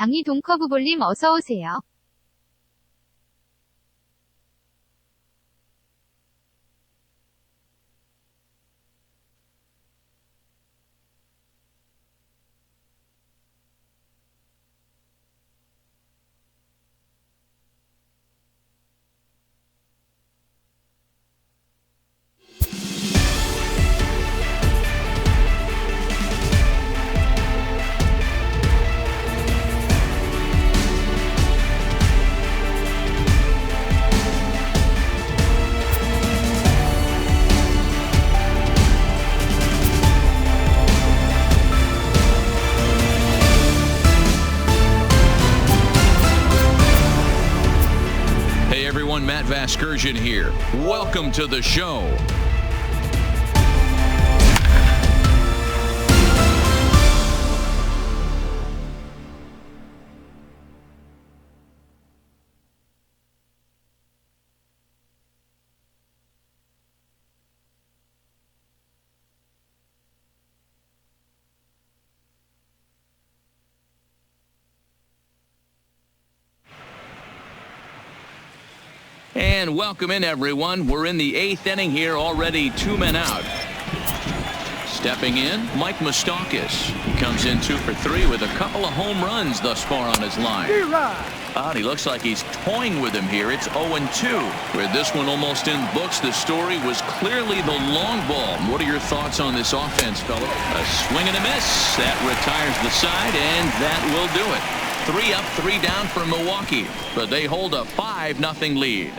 장이동커브볼님 어서오세요. Matt Vasgersian here. Welcome to the show. And welcome in, everyone. We're in the 8th inning here, already 2 men out. Stepping in, Mike Moustakas. He comes in 2 for 3 with a couple of home runs thus far on his line. And he looks like he's toying with him here. It's 0-2. With this one almost in books, the story was clearly the long ball. What are your thoughts on this offense, fella? A swing and a miss. That retires the side, and that will do it. 3 up, 3 down for Milwaukee, but they hold a 5-0 lead.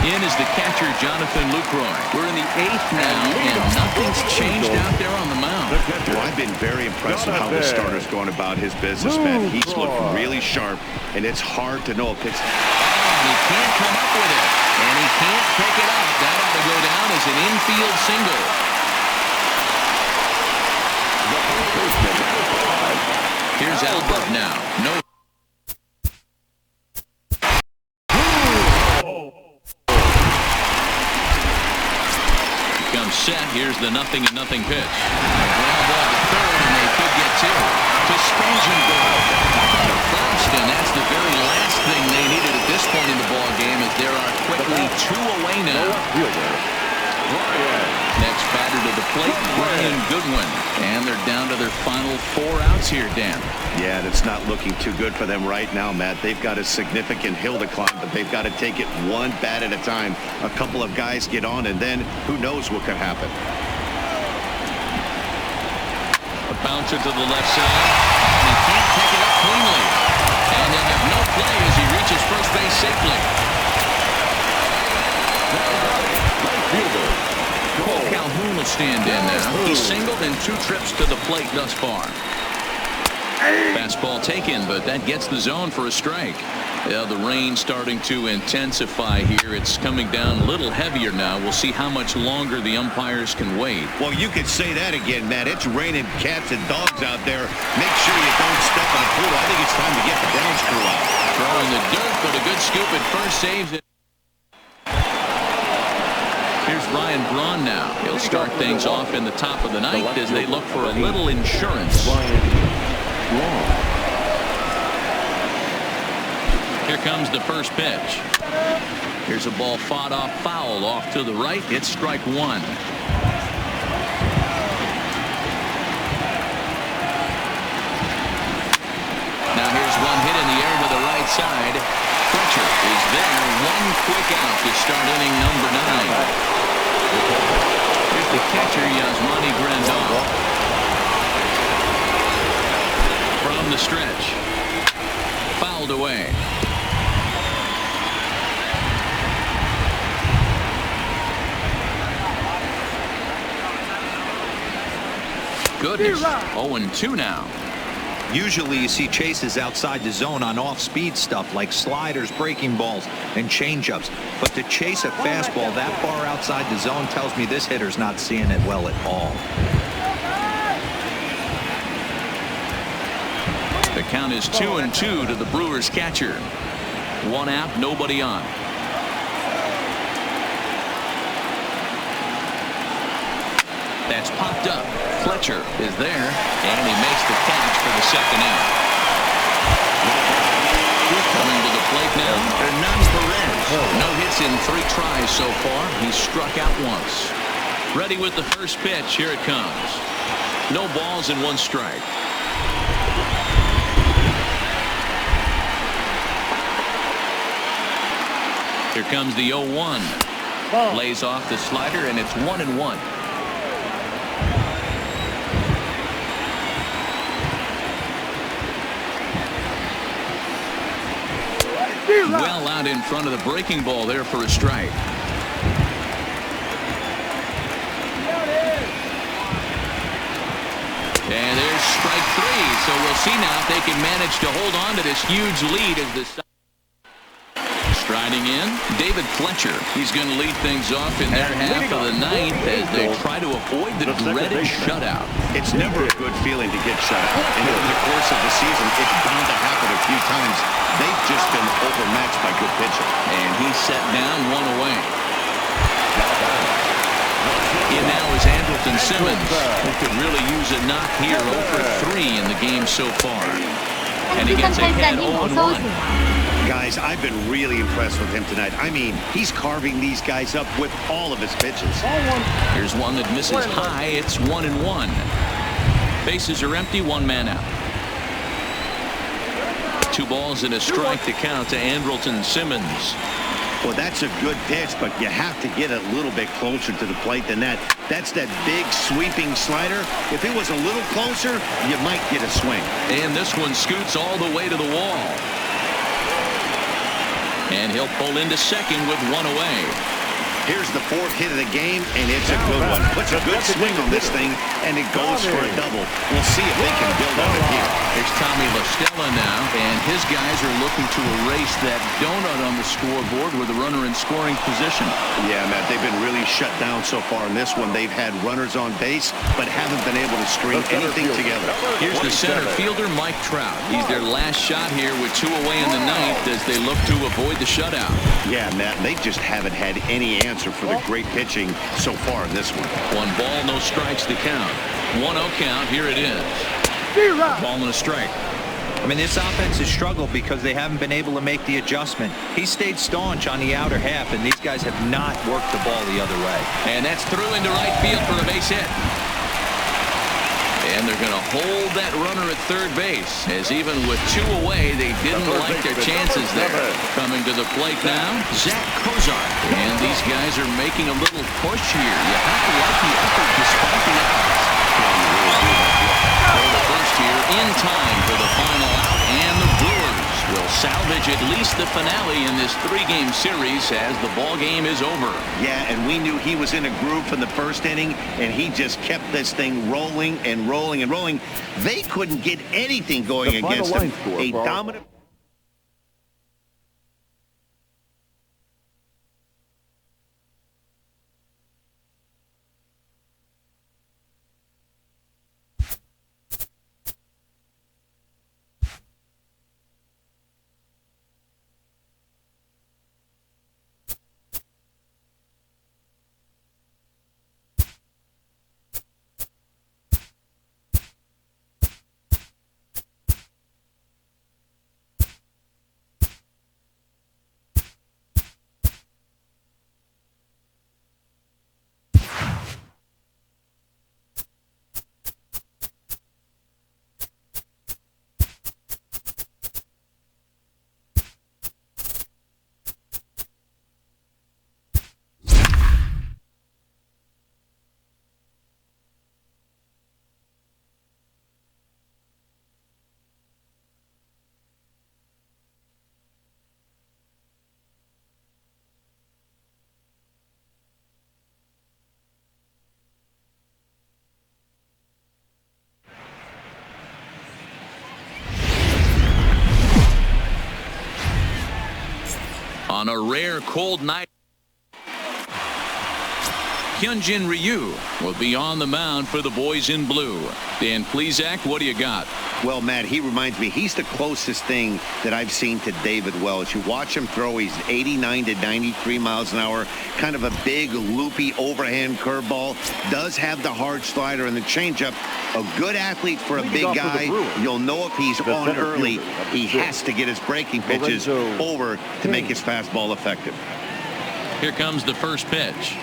In is the catcher, Jonathan Lucroy. We're in the 8th now, and nothing's changed out there on the mound. Well, I've been very impressed with how this starter's going about his business, man. He's looked really sharp, and it's hard to know if it's... And he can't come up with it, and he can't pick it up. That ought to go down as an infield single. Here's Albert now. No. Comes set. Here's the 0-0 pitch. Ground ball to third, and they could get 2. To Spangenberg. First, and that's the very last thing they needed at this point in the ball game, as there are quickly 2 away now. Next batter to the plate, Brian Goodwin. And they're down to their final 4 outs here, Dan. Yeah, that's not looking too good for them right now, Matt. They've got a significant hill to climb, but they've got to take it one bat at a time. A couple of guys get on, and then who knows what could happen. A bouncer to the left side. And he can't pick it up cleanly. And they have no play as he reaches first base safely. Cole Calhoun will stand in now. He's singled in 2 trips to the plate thus far. Fastball taken, but that gets the zone for a strike. Yeah, the rain starting to intensify here. It's coming down a little heavier now. We'll see how much longer the umpires can wait. Well, you could say that again, Matt. It's raining cats and dogs out there. Make sure you don't step in the pool. I think it's time to get the downscrew out. Throwing the dirt, but a good scoop at first saves it. Here's Ryan Braun now. He'll start things off in the top of the ninth as they look for a little insurance. Here comes the first pitch. Here's a ball fought off foul off to the right. It's strike 1. Now here's one hit in the air to the right side. Fletcher is there. 1 quick out to start inning number 9. Here's the catcher, Yasmani Grandal. From the stretch. Fouled away. Goodness. 0-2 now. Usually you see chases outside the zone on off-speed stuff like sliders, breaking balls, and changeups. But to chase a fastball that far outside the zone tells me this hitter's not seeing it well at all. The count is 2-2 to the Brewers catcher. 1 out, nobody on. That's popped up. Fletcher is there, and he makes the catch for the 2nd out. Coming to the plate now, Hernan Perez. No hits in 3 tries so far. He's struck out once. Ready with the first pitch. Here it comes. No balls and 1 strike. Here comes the 0-1. Lays off the slider, and it's 1-1. Well out in front of the breaking ball there for a strike. And there's strike 3. So we'll see now if they can manage to hold on to this huge lead as the striding in, David Fletcher. He's going to lead things off in their half of the 9th as they try to avoid the dreaded shutout. It's never a good feeling to get shut out. And over the course of the season, it's bound to happen a few times. They've just been overmatched by good pitching. And he's set down 1 away. In now is Andrelton Simmons, who could really use a knock here. 0 for 3 in the game so far. And he gets ahead 0-1. Guys, I've been really impressed with him tonight. I mean, he's carving these guys up with all of his pitches. Here's one that misses high. It's 1-1. Bases are empty. 1 man out. 2 balls and a strike to count to Andrelton Simmons. Well, that's a good pitch, but you have to get a little bit closer to the plate than that. That's that big sweeping slider. If it was a little closer, you might get a swing. And this one scoots all the way to the wall. And he'll pull into second with 1 away. Here's the 4th hit of the game, and it's a good one. Puts a good swing on this thing, and it goes for a double. We'll see if they can build on it here. Here's Tommy La Stella now, and his guys are looking to erase that donut on the scoreboard with a runner in scoring position. Yeah, Matt, they've been really shut down so far in this one. They've had runners on base, but haven't been able to string anything together. Here's the center fielder, Mike Trout. He's their last shot here with 2 away in the 9th as they look to avoid the shutout. Yeah, Matt, they just haven't had any answer for the great pitching so far in this one. 1 ball, no strikes to count. 1-0 count. Here it is. Ball and a strike. I mean, this offense has struggled because they haven't been able to make the adjustment. He stayed staunch on the outer half, and these guys have not worked the ball the other way. And that's through into right field for a base hit. And they're going to hold that runner at third base, as even with 2 away, they didn't like their chances there. Coming to the plate now, Zach Kozar. And these guys are making a little push here. You have to like the effort despite the odds. The first here in time for the final out, and the Brewers will salvage at least the finale in this 3-game series as the ball game is over. Yeah, and we knew he was in a groove in the first inning, and he just kept this thing rolling and rolling and rolling. They couldn't get anything going against him. A dominant. On a rare cold night, Hyunjin Ryu will be on the mound for the boys in blue. Dan Plesac, what do you got? Well, Matt, he reminds me, he's the closest thing that I've seen to David Wells. You watch him throw, he's 89 to 93 miles an hour, kind of a big, loopy, overhand curveball, does have the hard slider and the changeup. A good athlete for a big guy. You'll know if he's on early, he has to get his breaking pitches over to make his fastball effective. Here comes the first pitch.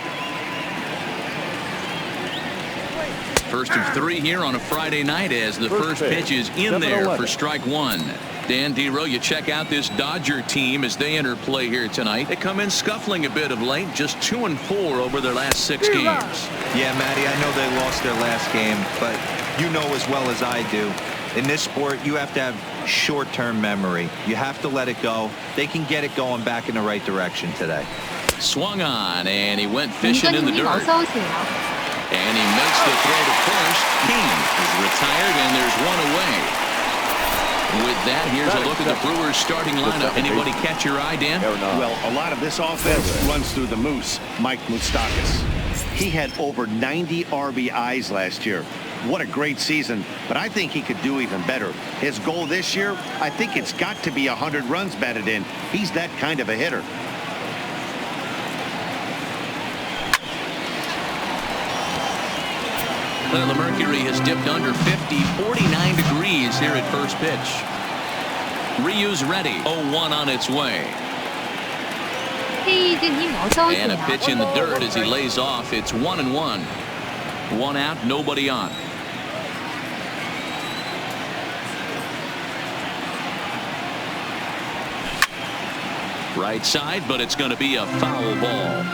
First of 3 here on a Friday night as the first pitch is in there for strike one. Dan Dero, you check out this Dodger team as they enter play here tonight. They come in scuffling a bit of late, just 2-4 over their last 6 games. Yeah, Matty, I know they lost their last game, but you know as well as I do, in this sport, you have to have short-term memory. You have to let it go. They can get it going back in the right direction today. Swung on, and he went fishing in the 공전님 dirt. 어서 오세요. And he makes the throw to first. King is retired, and there's one away. With that, here's a look at the Brewers' starting lineup. Anybody catch your eye, Dan? Well, a lot of this offense runs through the Moose, Mike Moustakas. He had over 90 RBIs last year. What a great season, but I think he could do even better. His goal this year, I think it's got to be 100 runs batted in. He's that kind of a hitter. Well, the mercury has dipped under 50, 49 degrees here at first pitch. Ryu's ready. 0-1 on its way. 헤이드님 어서 And a 오세요. pitch in the dirt as he lays off. It's 1-1. 1 out, nobody on. Right side, but it's going to be a foul ball.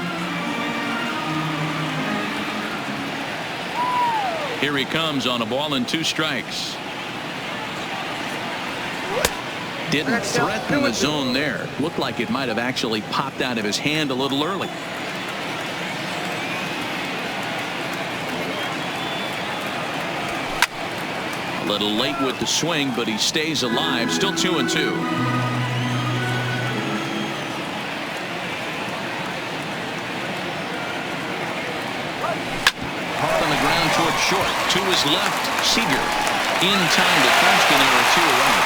Here he comes on a ball and 2 strikes. Didn't threaten the zone there. Looked like it might have actually popped out of his hand a little early. A little late with the swing, but he stays alive. Still 2-2. Toward short. To his left, Seager. In time to first, and there are 2 away.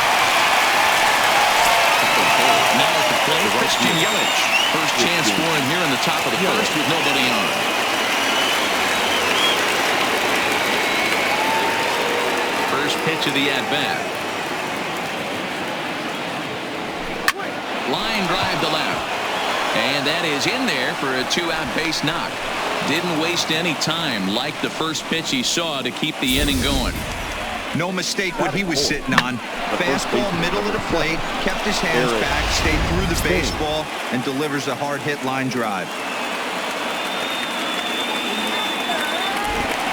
Now at the plate, Christian Yelich. First chance for him here in the top of the first with nobody on. First pitch of the at-bat. Line drive to left. And that is in there for a 2-out base knock. Didn't waste any time like the first pitch he saw to keep the inning going. No mistake what he was sitting on. Fastball middle of the plate, kept his hands back, stayed through the baseball, and delivers a hard hit line drive.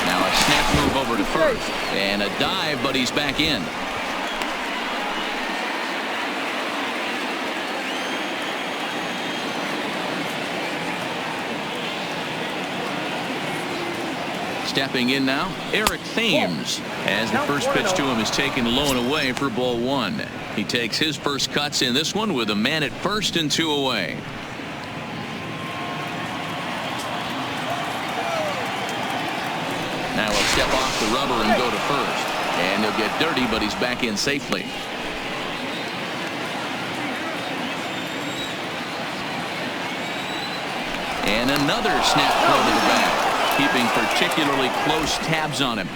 Now a snap move over to first. And a dive, but he's back in. Stepping in now, Eric Thames, as the first pitch to him is taken low and away for ball 1. He takes his first cuts in this one with a man at first and 2 away. Now he'll step off the rubber and go to first. And he'll get dirty, but he's back in safely. And another snap throw to the back. Keeping particularly close tabs on him.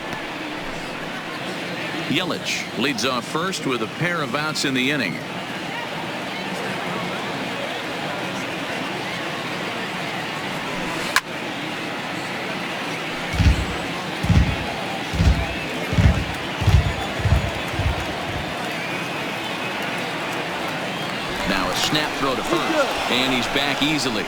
Yelich leads off first with a pair of outs in the inning. Now a snap throw to first, and he's back easily.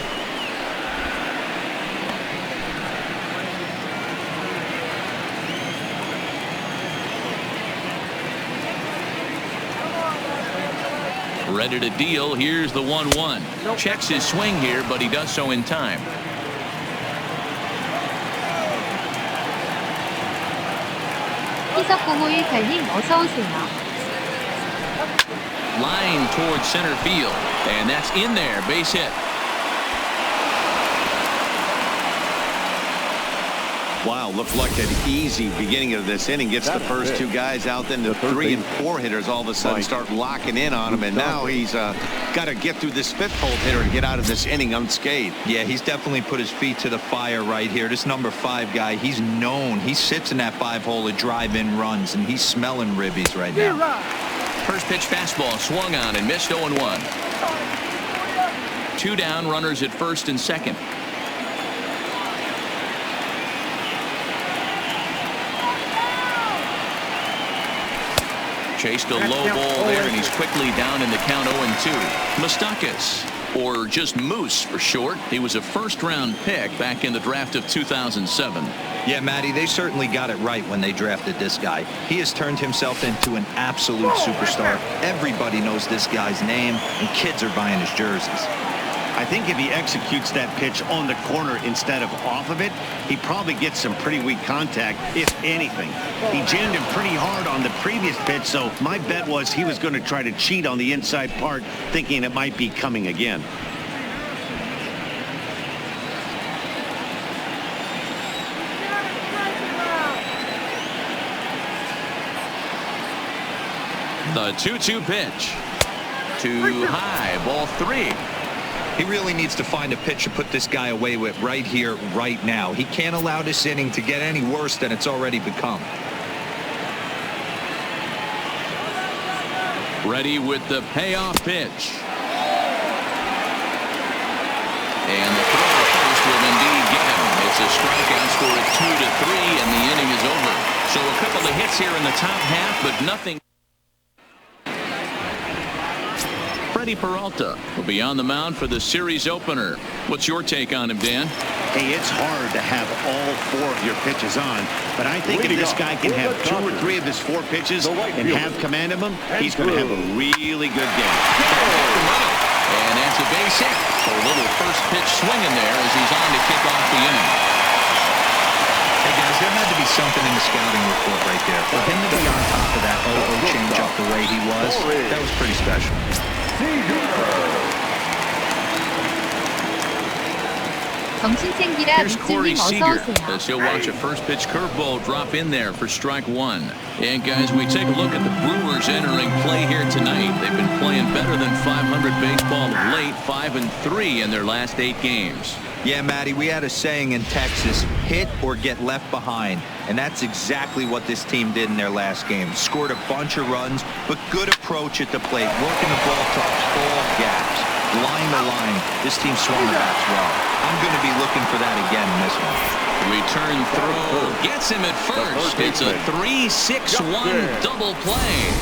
Ready to deal. Here's the 1-1. Checks his swing here, but he does so in time. 희석051님 어서 오세요. Line towards center field, and that's in there. Base hit. Wow, looked like an easy beginning of this inning. Gets the first two guys out, then the 3 and 4 hitters all of a sudden start locking in on him, and now he's got to get through this 5th hole hitter to get out of this inning unscathed. Yeah, he's definitely put his feet to the fire right here. This number 5 guy, he's known. He sits in that 5-hole to drive in runs, and he's smelling ribbies right now. First pitch fastball swung on and missed 0-1. 2 down, runners at first and second. Chased a low ball there, and he's quickly down in the count 0-2. Moustakas, or just Moose for short. He was a first-round pick back in the draft of 2007. Yeah, Matty, they certainly got it right when they drafted this guy. He has turned himself into an absolute superstar. Everybody knows this guy's name, and kids are buying his jerseys. I think if he executes that pitch on the corner instead of off of it, he probably gets some pretty weak contact, if anything. He jammed him pretty hard on the previous pitch, so my bet was he was going to try to cheat on the inside part, thinking it might be coming again. The 2-2 pitch. Too high, ball 3. He really needs to find a pitch to put this guy away with right here, right now. He can't allow this inning to get any worse than it's already become. Ready with the payoff pitch. And the throw to first will indeed get him. It's a strikeout, score of 2-3, and the inning is over. So a couple of hits here in the top half, but nothing. Freddie Peralta will be on the mound for the series opener. What's your take on him, Dan? Hey, it's hard to have all 4 of your pitches on, but I think if this guy can have 2 or 3 of his 4 pitches and have command of them, he's going to have a really good game. And that's a base hit. So a little first pitch swinging there as he's on to kick off the inning. Hey, guys, there had to be something in the scouting report right there. For him to be on top of that 0-0 changeup the way he was, that was pretty special. Here's Corey Seager as he'll watch a first pitch curveball drop in there for strike 1. And guys, we take a look at the Brewers entering play here tonight. They've been playing better than 500 baseball of late, 5-3 in their last 8 games. Yeah, Matty, we had a saying in Texas, hit or get left behind. And that's exactly what this team did in their last game. Scored a bunch of runs, but good approach at the plate, working the ball to all gaps. Line to line, this team swung the bats well. I'm going to be looking for that again in this one. Return throw gets him at first. It's a 3-6-1 double play.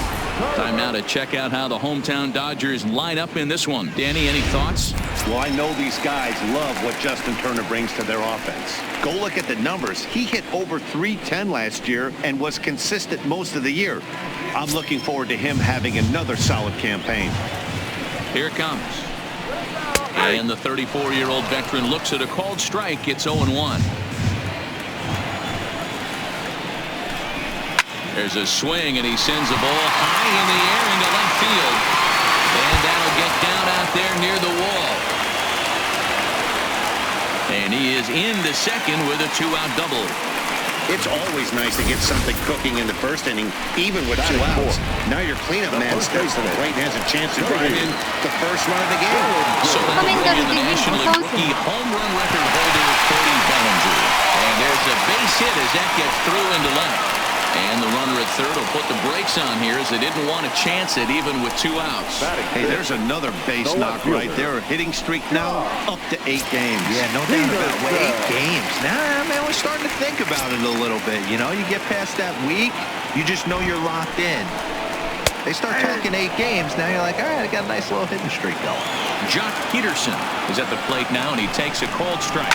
Time now to check out how the hometown Dodgers line up in this one. Danny, any thoughts? Well, I know these guys love what Justin Turner brings to their offense. Go look at the numbers. He hit over .310 last year and was consistent most of the year. I'm looking forward to him having another solid campaign. Here it comes. And the 34-year-old veteran looks at a called strike. It's 0-1. There's a swing, and he sends the ball high in the air into left field. And that'll get down out there near the wall. And he is into second with a 2-out double. It's always nice to get something cooking in the first inning, even with 2 outs. Now your cleanup man steps to the plate and has a chance to drive in the first run of the game. So that'll bring in the National League rookie home run record holder, Cody Bellinger. And there's a base hit as that gets through into left. And the runner at third will put the brakes on here as they didn't want to chance it even with 2 outs. Hey, there's another base knock right there. A hitting streak now up to 8 games. Yeah, no doubt about it. 8 games. Nah, man, we're starting to think about it a little bit. You know, you get past that week, you just know you're locked in. They start talking 8 games, now you're like, all right, I got a nice little hitting streak going. Jock Peterson is at the plate now, and he takes a called strike.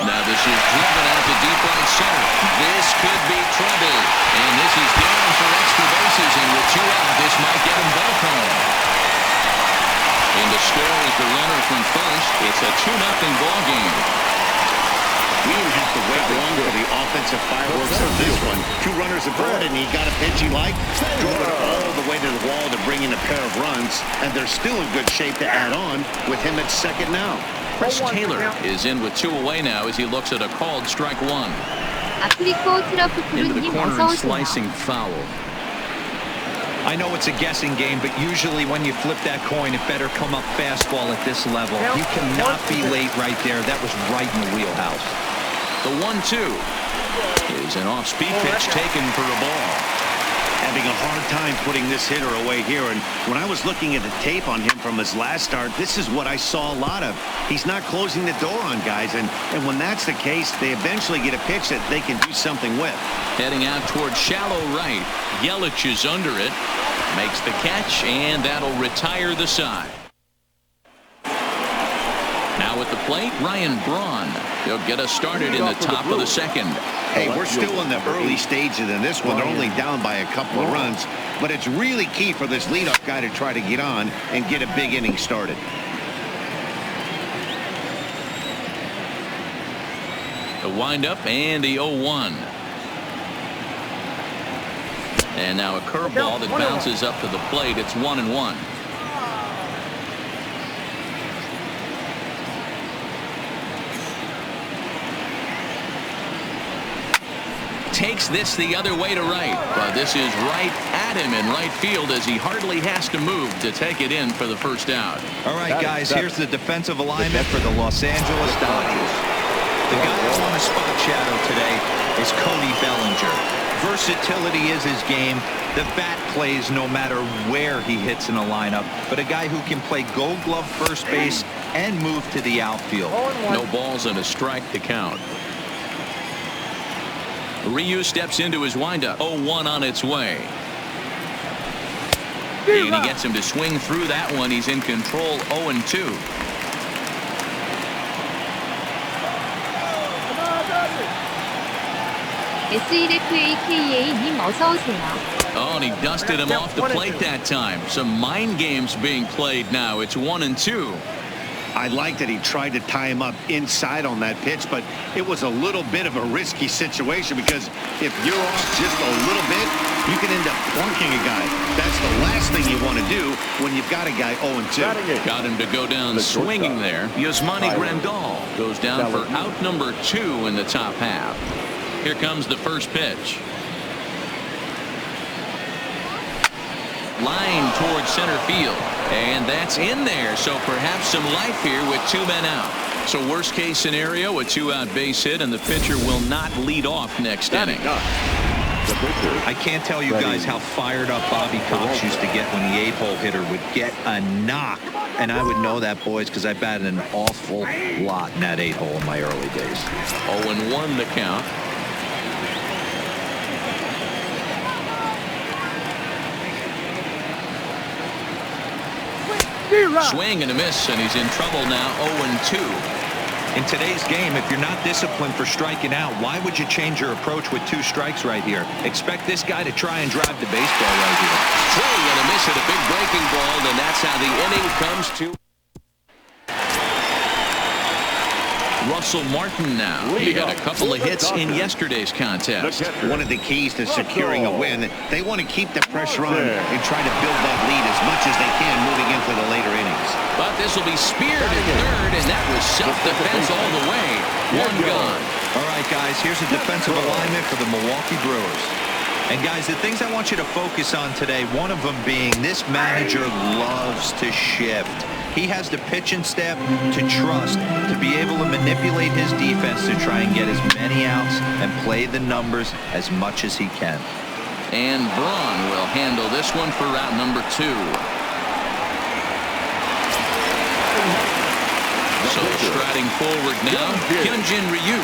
Now this is driven out to deep right center. This could be trouble. And this is down for extra bases, and with 2 out, this might get them both home. And the score is the runner from first. It's a 2-0 ball game. We didn't have to wait long for the offensive fireworks of this one. 2 runners aboard, and he got a pitch he liked. Drove it all the way to the wall to bring in a pair of runs, and they're still in good shape to add on with him at second now. Chris Taylor is in with 2 away now as he looks at a called strike 1. 아프리코 트러프 Into the 푸른님 corner 어서 and 오세요. slicing foul. I know it's a guessing game, but usually when you flip that coin, it better come up fastball at this level. You cannot be late right there. That was right in the wheelhouse. The 1-2 is an off-speed pitch taken for a ball. Having a hard time putting this hitter away here, and when I was looking at the tape on him from his last start, this is what I saw a lot of. He's not closing the door on guys, and when that's the case, they eventually get a pitch that they can do something with. Heading out towards shallow right. Yelich is under it, makes the catch, and that'll retire the side. Now at the plate, Ryan Braun. He'll get us started in the top of the second. Hey, we're still in the early stages in this one. They're only down by a couple of runs, but it's really key for this leadoff guy to try to get on and get a big inning started. The windup and the 0-1. And now a curveball that bounces up to the plate. It's 1-1. Takes this the other way to right, but this is right at him in right field as he hardly has to move to take it in for the first out. All right, guys, here's the defensive alignment for the Los Angeles Dodgers. The guy on the spot shadow today is Cody Bellinger. Versatility is his game. The bat plays no matter where he hits in a lineup, but a guy who can play gold glove first base and move to the outfield. No balls and a strike to count. Ryu steps into his windup. 0-1 on its way. And he gets him to swing through that one. He's in control. 0-2. SLFAKA님 어서 오세요. Oh, and he dusted him off the plate that time. Some mind games being played now. It's 1-2. I like that he tried to tie him up inside on that pitch, but it was a little bit of a risky situation because if you're off just a little bit, you can end up plunking a guy. That's the last thing you want to do when you've got a guy 0-2. Got him to go down swinging there. Yasmani Grandal goes down for out number 2 in the top half. Here comes the first pitch. Line towards center field, and that's in there, so perhaps some life here with 2 men out. So worst case scenario, a 2-out base hit, and the pitcher will not lead off next inning. I can't tell you guys how fired up Bobby Cox used to get when the 8-hole hitter would get a knock, and I would know that, boys, because I batted an awful lot in that 8-hole in my early days. 0-1 the count. Swing and a miss, and he's in trouble now. 0-2. In today's game, if you're not disciplined for striking out, why would you change your approach with 2 strikes right here? Expect this guy to try and drive the baseball right here. Swing and a miss at a big breaking ball, and that's how the inning comes to. Russell Martin now. He had a couple of hits in yesterday's contest. One of the keys to securing a win, they want to keep the pressure on and try to build that lead as much as they can moving into the later innings. But this will be speared at third, and that was self-defense all the way. 1 gone. All right, guys, here's a defensive alignment for the Milwaukee Brewers. And, guys, the things I want you to focus on today, one of them being this manager loves to shift. He has the pitching staff to trust to be able to manipulate his defense to try and get as many outs and play the numbers as much as he can. And Braun will handle this one for route number 2. So striding forward now, Hyunjin Ryu.